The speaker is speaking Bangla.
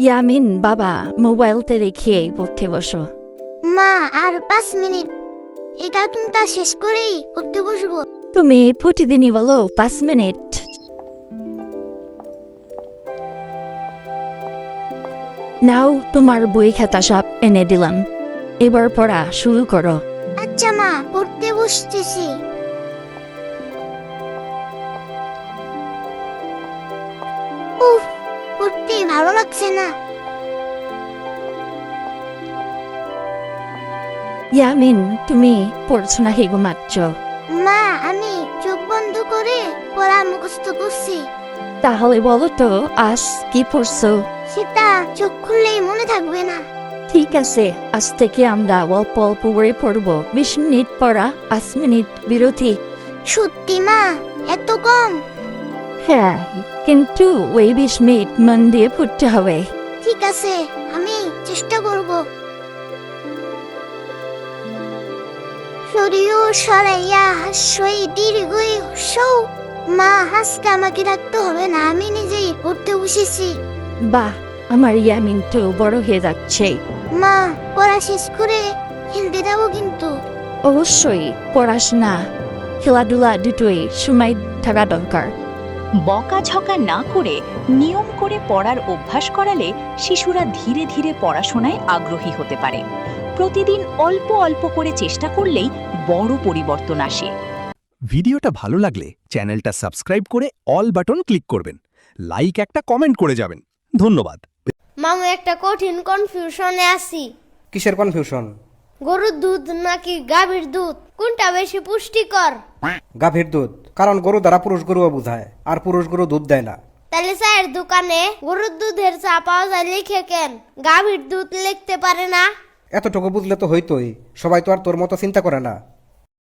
ইয়ামিন বাবা মোবাইলতে রেখে পড়তে বসো। মা আর 5 মিনিট, এই কার্টুনটা শেষ করেই পড়তে বসবো। তুমি প্রতিদিনই বলো 5 মিনিট। নাও তোমার বই খাতা সব এনে দিলাম, এবার পড়া শুরু করো। আচ্ছা মা, পড়তে বসতেছি। উফ, পড়তে ভালো লাগছে না। ইয়ামিন তুমি পড়ছো না, ঘুমাচ্ছ? মা, আমি চোখ বন্ধ করে পড়া মুখস্থ করছি। তাহলে বলো তো আজ কি পড়ছো? সেটা চোখ খুললেই মনে থাকবে না। ঠিক আছে, আজ থেকে আমরা অল্প অল্প করে পড়বো। 20 মিনিট পড়া, 5 মিনিট বিরতি। সত্যি মা, এত কম? হ্যাঁ, কিন্তু ওই 20 মিনিট মন দিয়ে পড়তে হবে। ঠিক আছে, আমি চেষ্টা করব। সরিও সরাইয়া হাস্যই দীর্ঘই সৌ। মা, হাসতে আমাকে রাখতে হবে না, আমি নিজেই পড়তে বসেছি। বাহ, আমার ইয়ামিন তো বড় হয়ে যাচ্ছে। মা, পড়া শেষ করে খেলতে যাবো কিন্তু। অবশ্যই, পড়াশোনা খেলাধুলা দুটোই সময় থাকা দরকার। বকাঝকা না করে নিয়ম করে পড়ার অভ্যাস করালে শিশুরা ধীরে ধীরে পড়াশোনায় আগ্রহী হতে পারে। প্রতিদিন অল্প অল্প করে চেষ্টা করলেই বড় পরিবর্তন আসে। ভিডিওটা ভালো লাগলে চ্যানেলটা সাবস্ক্রাইব করে অল বাটন ক্লিক করবেন, লাইক একটা কমেন্ট করে যাবেন। ধন্যবাদ। মামু, একটা কঠিন কনফিউশনে আছি। কিসের কনফিউশন? গরুর দুধ নাকি গাভীর দুধ, কোনটা বেশি পুষ্টিকর? গাভীর দুধ, কারণ গরু দ্বারা পুরুষ গরুও বোঝায়, আর পুরুষ গরু দুধ দেয় না। তাহলে চায়ের দোকানে গরুর দুধের চা পাওয়া যায় লিখে কেন গাভীর দুধ লিখতে পারে না? এতটুকু বুঝলে তো হইতোই, সবাই তো আর তোর মতো চিন্তা করে না।